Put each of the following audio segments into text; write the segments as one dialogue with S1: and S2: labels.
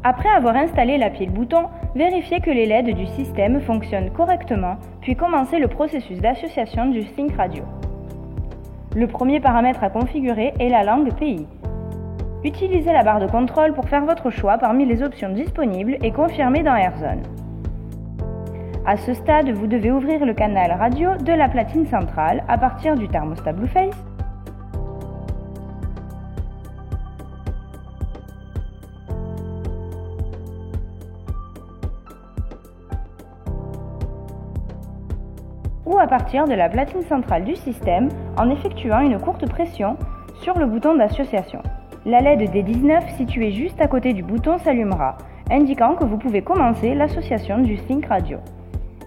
S1: Après avoir installé la pile bouton, vérifiez que les LED du système fonctionnent correctement, puis commencez le processus d'association du Sync Radio. Le premier paramètre à configurer est la langue pays. Utilisez la barre de contrôle pour faire votre choix parmi les options disponibles et confirmer dans AirZone. À ce stade, vous devez ouvrir le canal radio de la platine centrale à partir du thermostat Blueface, ou à partir de la platine centrale du système en effectuant une courte pression sur le bouton d'association. La LED D19 située juste à côté du bouton s'allumera, indiquant que vous pouvez commencer l'association du Sync Radio.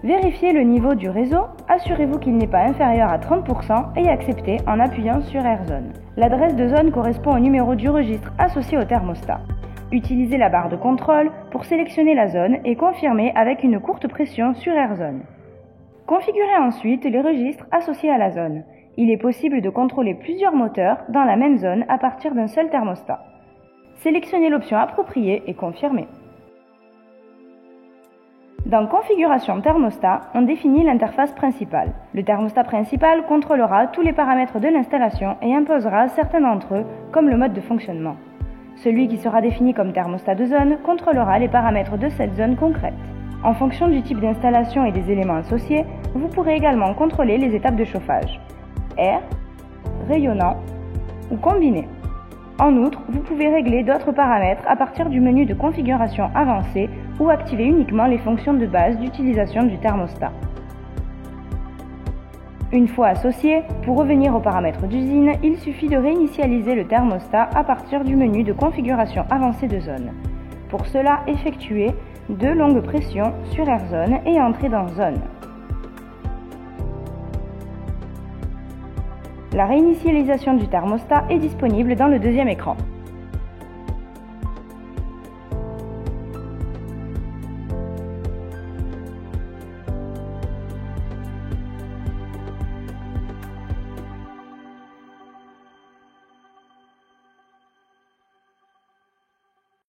S1: Vérifiez le niveau du réseau, assurez-vous qu'il n'est pas inférieur à 30% et acceptez en appuyant sur AirZone. L'adresse de zone correspond au numéro du registre associé au thermostat. Utilisez la barre de contrôle pour sélectionner la zone et confirmer avec une courte pression sur AirZone. Configurez ensuite les registres associés à la zone. Il est possible de contrôler plusieurs moteurs dans la même zone à partir d'un seul thermostat. Sélectionnez l'option appropriée et confirmez. Dans Configuration thermostat, on définit l'interface principale. Le thermostat principal contrôlera tous les paramètres de l'installation et imposera certains d'entre eux, comme le mode de fonctionnement. Celui qui sera défini comme thermostat de zone contrôlera les paramètres de cette zone concrète. En fonction du type d'installation et des éléments associés, vous pourrez également contrôler les étapes de chauffage, air, rayonnant ou combiné. En outre, vous pouvez régler d'autres paramètres à partir du menu de configuration avancée ou activer uniquement les fonctions de base d'utilisation du thermostat. Une fois associé, pour revenir aux paramètres d'usine, il suffit de réinitialiser le thermostat à partir du menu de configuration avancée de zone. Pour cela, effectuez 2 longues pressions sur AirZone et entrez dans Zone. La réinitialisation du thermostat est disponible dans le deuxième écran.